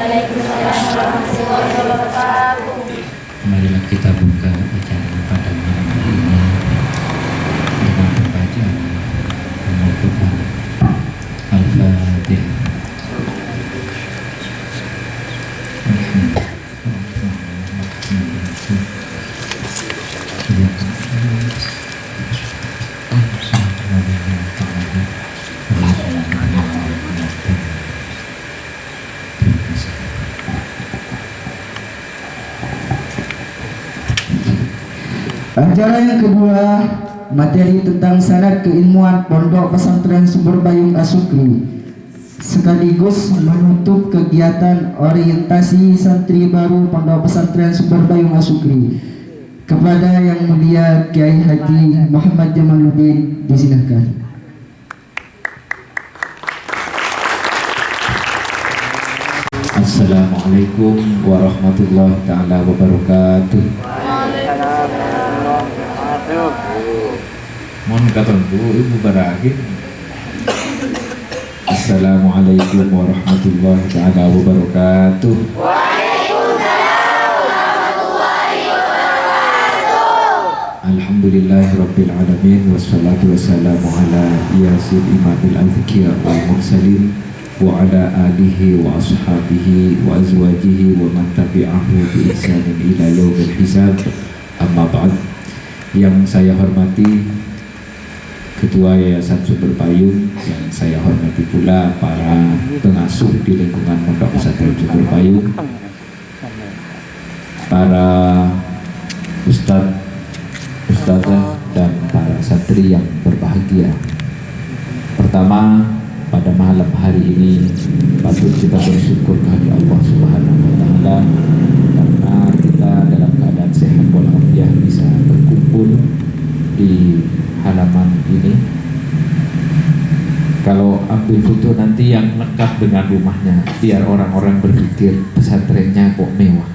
Waalaikumsalam warahmatullahi wabarakatuh. Marilah kita buka acara pada malam hari ini dengan pembacaan Al-Quran Al-Fatihah. Acara yang kedua, materi tentang sanad keilmuan Pondok Pesantren Sumber Bayung Asukri, sekaligus menutup kegiatan orientasi santri baru Pondok Pesantren Sumber Bayung Asukri. Kepada Yang Mulia Kiai Haji Muhammad Jamaluddin disilahkan. Assalamualaikum warahmatullahi taala wabarakatuh. Mohon katonku ibu barakin. Assalamualaikum warahmatullahi taala wabarakatuh. Waalaikumsalam warahmatullahi wabarakatuh. Alhamdulillahirabbil alamin wassalatu wassalamu ala yasin imamil al-fikir wal mursalin wa ala alihi wa ashabihi wa azwajihi wa man tabi'ahu bi ihsanin ila yaumil hisab. Amma ba'd. Yang saya hormati Ketua Yayasan Sumber Payung, yang saya hormati pula para pengasuh di lingkungan Pondok Pesantren Sumber Payung, para ustadzah dan para santri yang berbahagia. Pertama, pada malam hari ini patut kita bersyukur kepada Allah Subhanahu wa taala karena kita dalam keadaan sehat walafiat bisa berkumpul di halaman ini. Kalau ambil foto nanti yang lengkap dengan rumahnya, biar orang-orang berpikir pesantrennya kok mewah.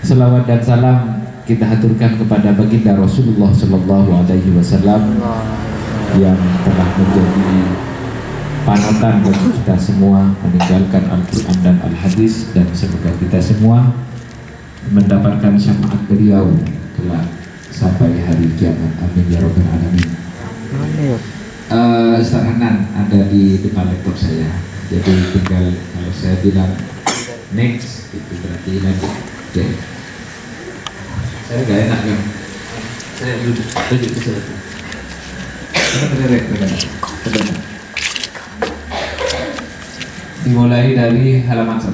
Selawat dan salam kita haturkan kepada baginda Rasulullah Sallallahu Alaihi Wasallam yang telah menjadi panutan bagi kita semua, meninggalkan Al-Quran dan Al-Hadis, dan semoga kita semua mendapatkan syafaat beliau kelak sampai hari kiamat. Amin ya rabbal alamin. Ustaz Hanan ada di depan laptop saya, jadi tinggal kalau saya bilang next itu berarti lanjut. Oke. Saya gak enak kan? Saya duduk ke sana. Dimulai dari halaman 1.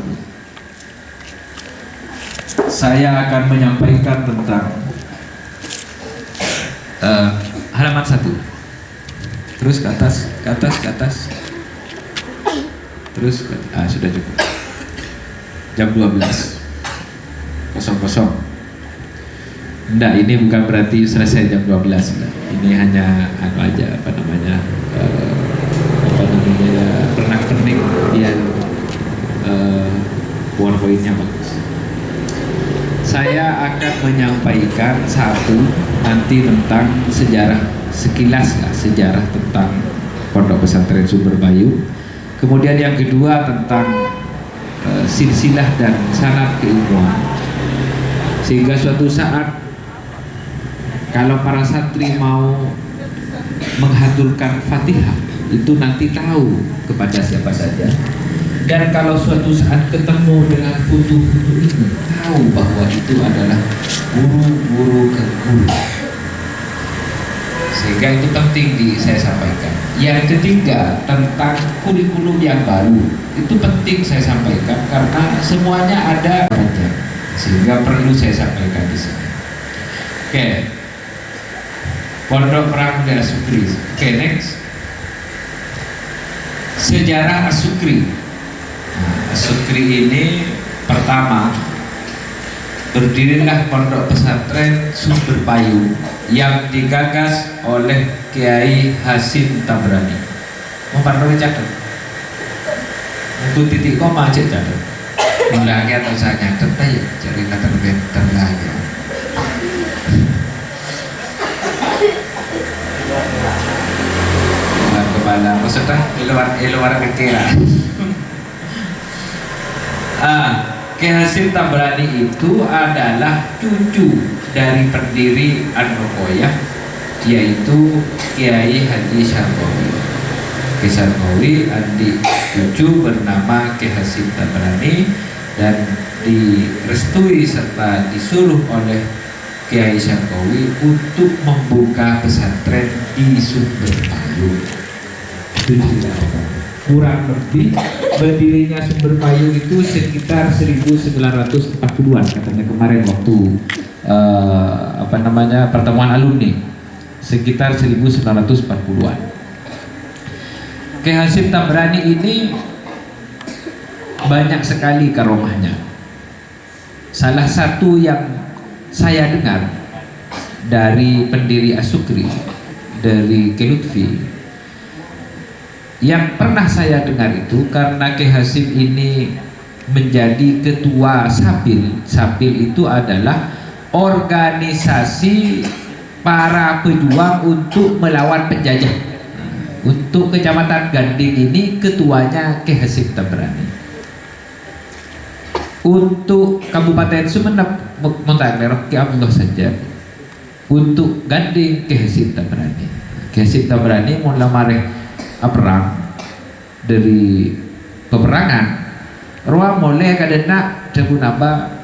Saya akan menyampaikan tentang halaman 1. Terus ke atas. Terus sudah cukup. Jam 12. 00. Enggak, ini bukan berarti selesai jam 12. Enggak. Ini hanya pernak-pernik biar powerpointnya bagus. Saya akan menyampaikan satu nanti tentang sekilas sejarah tentang Pondok Pesantren Sumber Bayu. Kemudian yang kedua tentang silsilah dan sanad keilmuan, sehingga suatu saat kalau para santri mau menghaturkan Fatihah itu nanti tahu kepada siapa saja, dan kalau suatu saat ketemu dengan foto-foto itu tahu bahwa itu adalah guru-guru ke guru, sehingga itu penting saya sampaikan. Yang ketiga tentang kurikulum yang baru, itu penting saya sampaikan karena semuanya ada saja, sehingga perlu saya sampaikan di sini. Oke. Pondok Pramuda Asukri. Oke, next. Sejarah Asukri. Asukri ini pertama berdirilah Pondok Pesantren Sumber Payung yang digagas oleh Kiai Hasim Tabrani. Mau pantau catat. Untuk titik koma aja catat. Mulai atau saya nyatet aja cari latar belakang. Kepala maksudnya luar kecil lah. Kiai Hasyim Tabrani itu adalah cucu dari pendiri An-Nukoyah, yaitu Kiai Haji Syarqawi. Kiai Syarqawi adik cucu bernama Kiai Hasyim Tabrani dan direstui serta disuruh oleh Kiai Syarqawi untuk membuka pesantren di Sumber Payung. Kurang lebih berdirinya Sumber Payung itu sekitar 1940-an katanya kemarin waktu pertemuan alumni, sekitar 1940-an. Kiai Hasyim Tabrani ini banyak sekali karomahnya. Salah satu yang saya dengar dari pendiri Asukri, dari Kiai Lutfi, yang pernah saya dengar itu karena Kiai Hasyim ini menjadi ketua Sapil. Sapil itu adalah organisasi para pejuang untuk melawan penjajah. Untuk Kecamatan Ganding ini ketuanya Kiai Hasyim Tabrani. Untuk Kabupaten Sumeneb Montagnero Kiai Abdullah saja. Untuk Ganding Kiai Hasyim Tabrani. Kiai Hasyim Tabrani mulai mareh perang dari peperangan ruang mulai kadena debu naba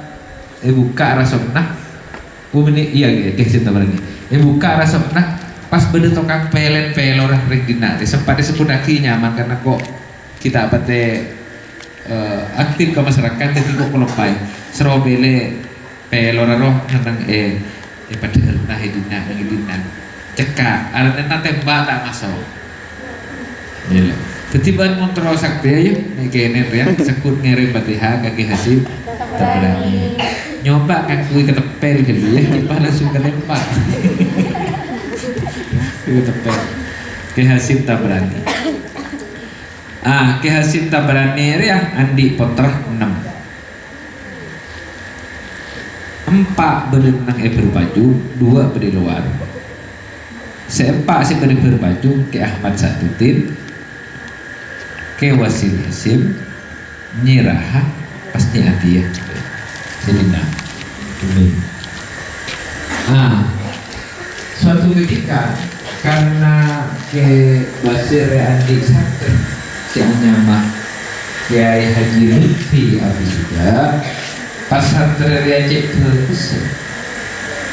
buka rasomna umini iya Kiai Hasyim Tabrani buka rasomna pas beda tokang pelen pelorah regina sempat disebut aki nyaman karena kok kita apate aktif ke masyarakat jadi kok kelopai serobele pelorah roh nang pada nah hidina cekak arena tembak tak masuk. Jadi bahan kontrol sakti aja nih kene ya sekut ngirim Fatihah ke Kiai Hasyim Tabrani. Nyoba kan kui ketepel gitu ya, coba langsung ketembak. Ketepel Kiai Hasyim Tabrani. Kiai Hasyim Tabrani ya andi potrah 6. 4 berenang berbaju, 2 beri luar. Seempat sih beri berbaju Kiai Ahmad Satutin, Kiai Wasil Hasyim, Nyiraha, pasti Atiyah. Selina. Suatu ketika karena Kiai Basir Andi Santen, si Anyama Kiai Haji Lutfi Abida, pas santri cek terus,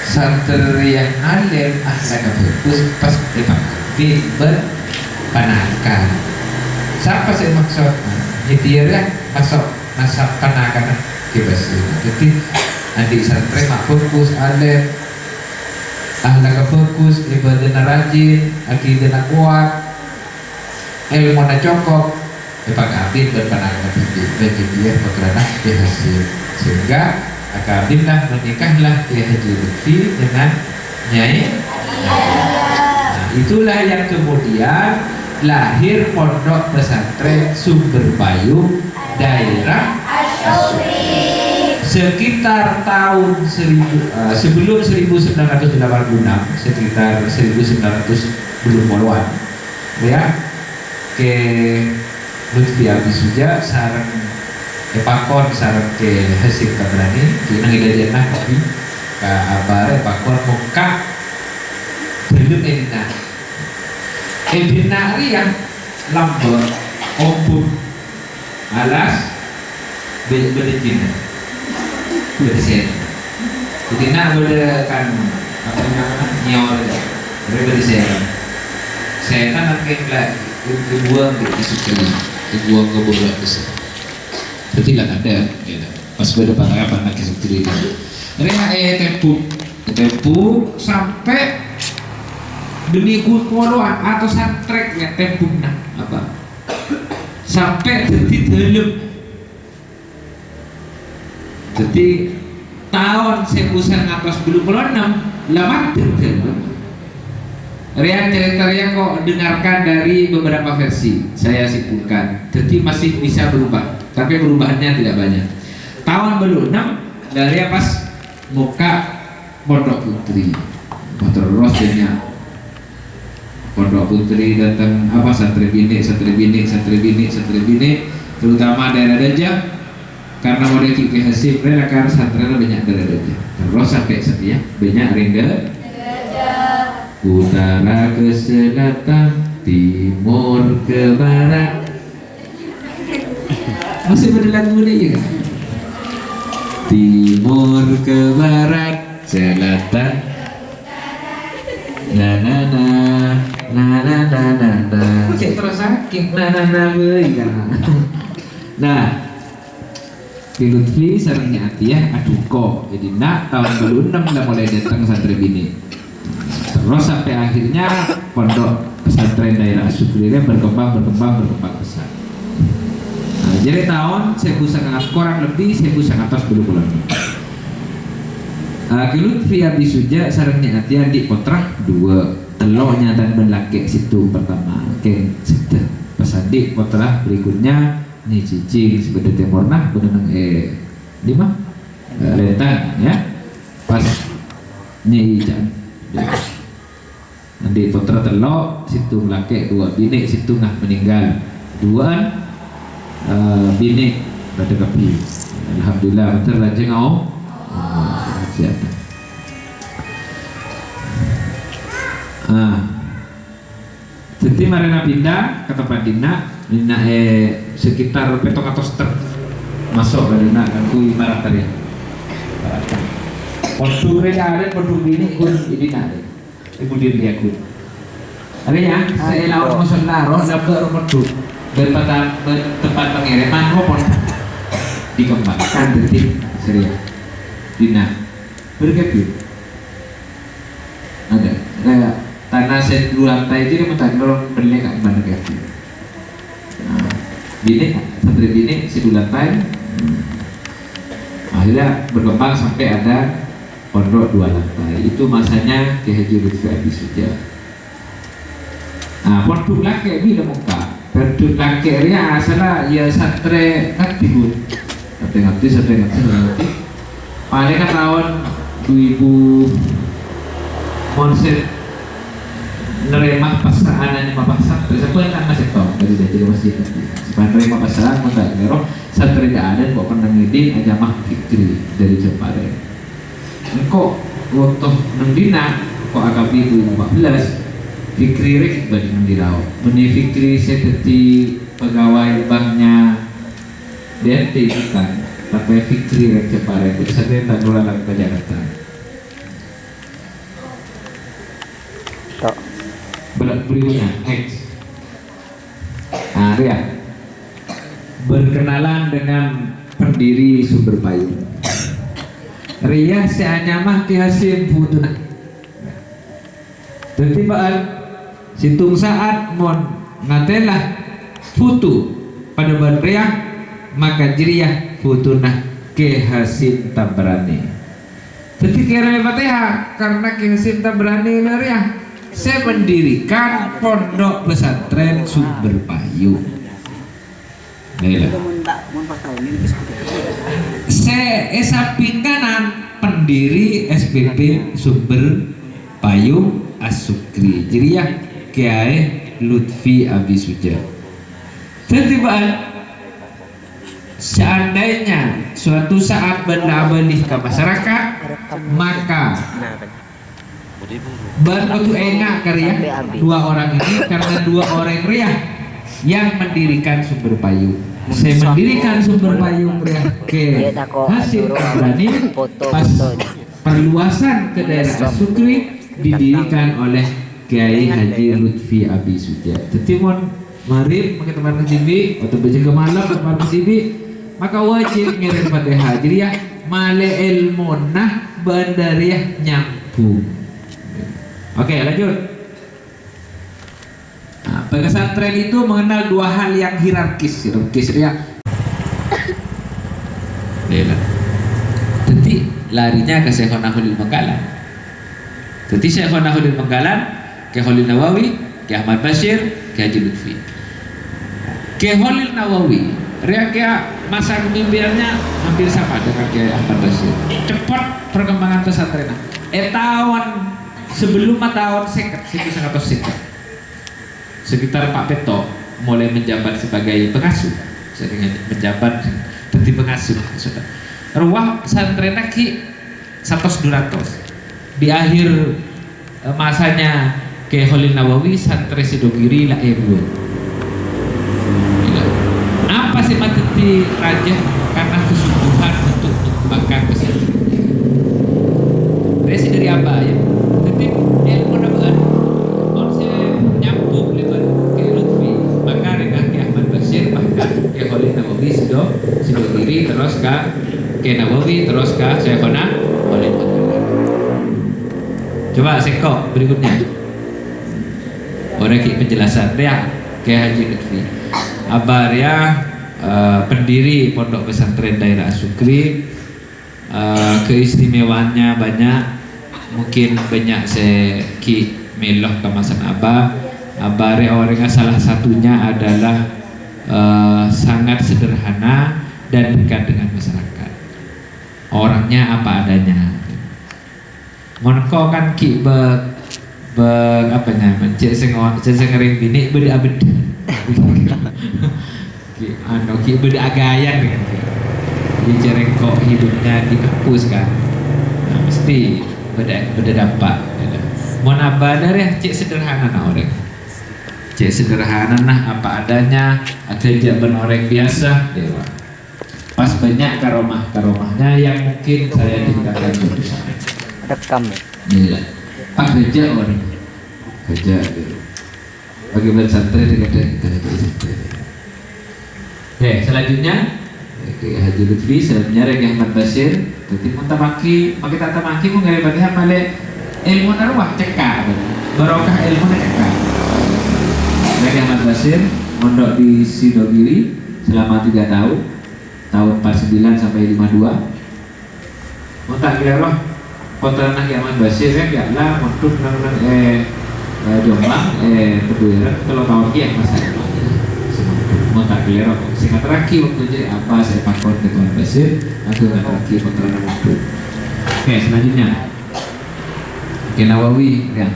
santri yang alim ahlak bagus pas di berpanakan. Siapa sih maksudnya? Jadi ya masuk nasab panakan kibas. Jadi adik santri mak fokus alim, ahlak fokus, ibadah rajin, akidah kuat, ilmu cukup, akabin berpanakan begitu dia pekerana Kiai Hasyim. Sehingga akabinlah menikahlah Kiai Haji Lutfi dengan Nyai. Nah, itulah yang kemudian lahir pondok pesantren Sumber Payung daerah Asukri. Sekitar tahun sebelum 1986, sekitar 1900 belum puluhan, ya ke Lutfi Abisuja sarang pakon sarang ke Hasyim Tabrani kita ngidajana kopi ke abare pakon muka belum edina yang lambor ompun alas bedejina bedesen jadi nak beda kan apa namanya nyor bedesen saya kan nanti lagi dibuang di Sukri dibuang ke bola besar. Berarti nggak ada ya. Pas beda apa anak Sukri itu mereka tempu sampai demi kuloan atau santrek ya tempuna apa sampai jadi dalam. Jadi tahun 1986 lama dalam. Rian cerita kok dengarkan dari beberapa versi saya simpulkan. Jadi masih bisa berubah, tapi perubahannya tidak banyak. Tahun belum 6 dari pas muka Pondok Putri, terus banyak Pondok Putri datang santri bini, terutama daerah Dajah karena model Ki Hasim relakar santren banyak derajatnya. Terus sampai setia banyak ringga utara ke selatan, timur ke barat. Masih ada lagu ini ya kan? Timur ke barat, selatan, na na na na na na na na. Cek terus sakit na na na kan. Nah, Ki Lutfi sarengnya Atiyah aduko. Jadi nak tahun 2006 dah mulai datang santri bini. Terus sampai akhirnya pondok pesantren daerah Asukri berkembang besar. Nah, jadi tahun 1900 kurang lebih 1900 bulan. Ki Lutfi Abi Suja sarengnya Atiyah di Potrah 2 teloknya dan belakek situ pertama. Oke, situ pesandi Potrah berikutnya ni cicing sebenarnya timur nah benang di mah Lentang ya pas ni ijan nanti Potrah telok situ belakek 2 bini situ ngah meninggal 2 bini pada kapi. Alhamdulillah betul raja ngau siapa. Jadi marina pindah ke tempat Dina sekitar petok atau setek masuk ke Dina kan kui marah tadi. Pondok ada pondok ini kun ini ada. Ibu dia kun. Ada ya, saya lawan masuk laro dapat pondok tempat pengiriman kopon dikembangkan detik serius. Dina berkepit ada tanah set 2 lantai itu dia minta dorong beli kat mana kaki. Bini santri bini 1 lantai akhirnya berkembang sampai ada pondok 2 lantai. Itu masanya Ki Haji Lutfi Abi Suja. Pondok laki bila muka pondok laki dia asalnya ya santri aktif paling kan tahun 2000 konsep nerima pasangan lima pasang terus apa yang masih tahu dari jadi masjid sepanjang nerima pasangan mudah ngeroh santri tidak ada kok pernah ngidin aja mah fikri dari Jepare kok waktu nendina kok agak 2014 fikri rek bagi mendirau meni fikri seperti pegawai banknya DNT bukan tapi fikri rek Jepare itu santri tak nular lagi ke Jakarta. Berikutnya X. Ria berkenalan dengan pendiri Sumber Payung. Ria seanyamah Ki Hasim Futuna. Tertibaan situng saat mon ngatelah futu pada ban Ria maka jiriah Futuna Ki Hasim Tabrani. Jadi kira Fatihah karena Ki Hasim Tabrani Ria saya mendirikan pondok pesantren Sumber Payung. Saya pingganan pendiri SPP Sumber Payung Asukri. Jadi ya Kiai Lutfi Abi Suja. Jadi seandainya suatu saat benda benih ke masyarakat maka Bantu enak karya 2 orang ini karena 2 orang Ria yang mendirikan Sumber Payung. Saya mendirikan Sumber Payung Ria ke hasil Tabrani pas perluasan ke daerah Asukri didirikan oleh Kiai Haji Lutfi Abi Suja. Jadi mon marib pakai teman ke TV atau baca ke malam teman ke TV maka wajib ngirim Fatihah. Jadi ya male ilmu nah bandariah nyambung. Oke, lanjut. Pesantren itu mengenal 2 hal yang hierarkis ya. Jadi larinya ke Syekh Nahulil Bengkalan. Jadi Syekh Nahulil Bengkalan, Ki Khalil Nawawi, Ki Ahmad Bashir, Ki Haji Lutfi. Ki Khalil Nawawi, Ria masa kepemimpinannya hampir sama dengan Ki Ahmad Bashir. Cepat perkembangan pesantren. Tahun sebelum tahun sekitar Pak Peto mulai menjabat sebagai pengasuh sering menjabat jadi pengasuh sudah. Ruang pesantren ki 100-200 di akhir masanya ke Khalil Nawawi santri Sidogiri lah ibu. Apa sih materi raja karena kesungguhan untuk mengembangkan pesantren. Resi dari apa ya? Tapi ilmu namanya konsep nyambung lewat ke Lutfi. Maka dengan ke Ahmad Bashir bahkan ke Khalil Nawawi Sidogiri terus ke Nawawi terus ke Syekhona Khalil Nawawi. Coba sekok berikutnya. Orang penjelasan dia ke Haji Lutfi. Abar ya pendiri Pondok Pesantren Daerah Asukri, keistimewaannya banyak, mungkin banyak seki meloh kemasan Abar ya orangnya salah satunya adalah sangat sederhana dan dekat dengan masyarakat. Orangnya apa adanya. Monko kan ki apa nyaman cek sengering bini beri abed ki beri agayan kan di cerengkok hidupnya di kampus kan, nah, mesti beda dampak mau nabadar ya cek sederhana nah orang cek sederhana nah apa adanya ada jaban orang biasa dewa pas banyak karomahnya yang mungkin saya tinggalkan bersama rekam ya pas kerja orang kerja bagaimana santri dengan selanjutnya Haji Lutfi selanjutnya Regi Ahmad Bashir jadi muntamaki makita tamaki mengenai bagian male ilmu narwah cekak barokah ilmu cekak. Regi Ahmad Bashir mondok di Sidogiri selama 3 tahun 49 sampai 52 mau tak kira roh kota Regi Ahmad Bashir ya lah mondok Jombang Kebuiran kalau tahun kia masa mau tak kira singkat raki waktu jadi apa saya pakon ke Tuan Basir atau nggak raki kontra waktu. Oke selanjutnya Kiai Nawawi ya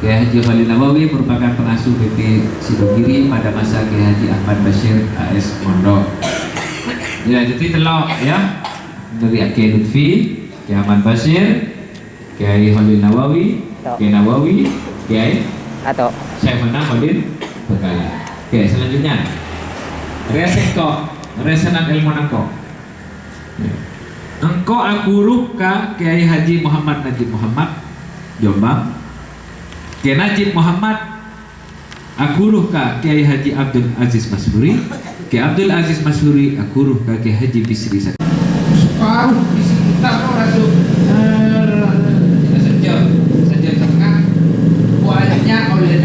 Kiai Haji Khalil Nawawi merupakan pengasuh BP Sidogiri pada masa Kiai Haji Ahmad Bashir AS Mondok. Ya jadi telok ya dari Kiai Lutfi, Kiai Ahmad Bashir, Kiai Khalil Nawawi, Kiai Nawawi, Kiai atau Syekhona Khalil Bekali. Oke selanjutnya resenan ilmu nangko. Engko akuruh ka Kiai Haji Muhammad Najib Muhammad Jombang. Kiai Najib Muhammad akuruh ka Kiai Haji Abdul Aziz Masyhuri. Kiai Abdul Aziz Masyhuri akuruh ka Kiai Haji Bisri. Separuh isi kita rasuk saja tengah banyak oleh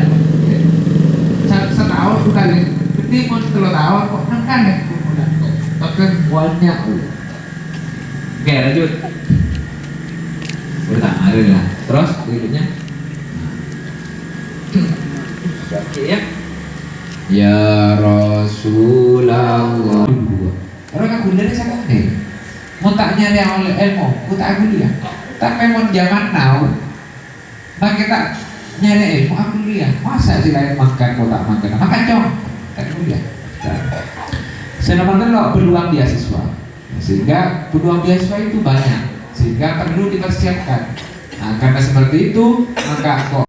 setahun bukan penting mau 3 tahun kok kan ya tekan banyak. Oke lanjut ada lah terus berikutnya ya Rasulullah orang aku dari sana mau tak nyari oleh ilmu aku tak aku dia tapi mau zaman now maka tak nyari ilmu aku dia masa sih lain makan kau tak makan makan cong tak kuliah. Saya nomor peluang beasiswa sehingga peluang beasiswa itu banyak sehingga perlu dipersiapkan. Nah, karena seperti itu maka kok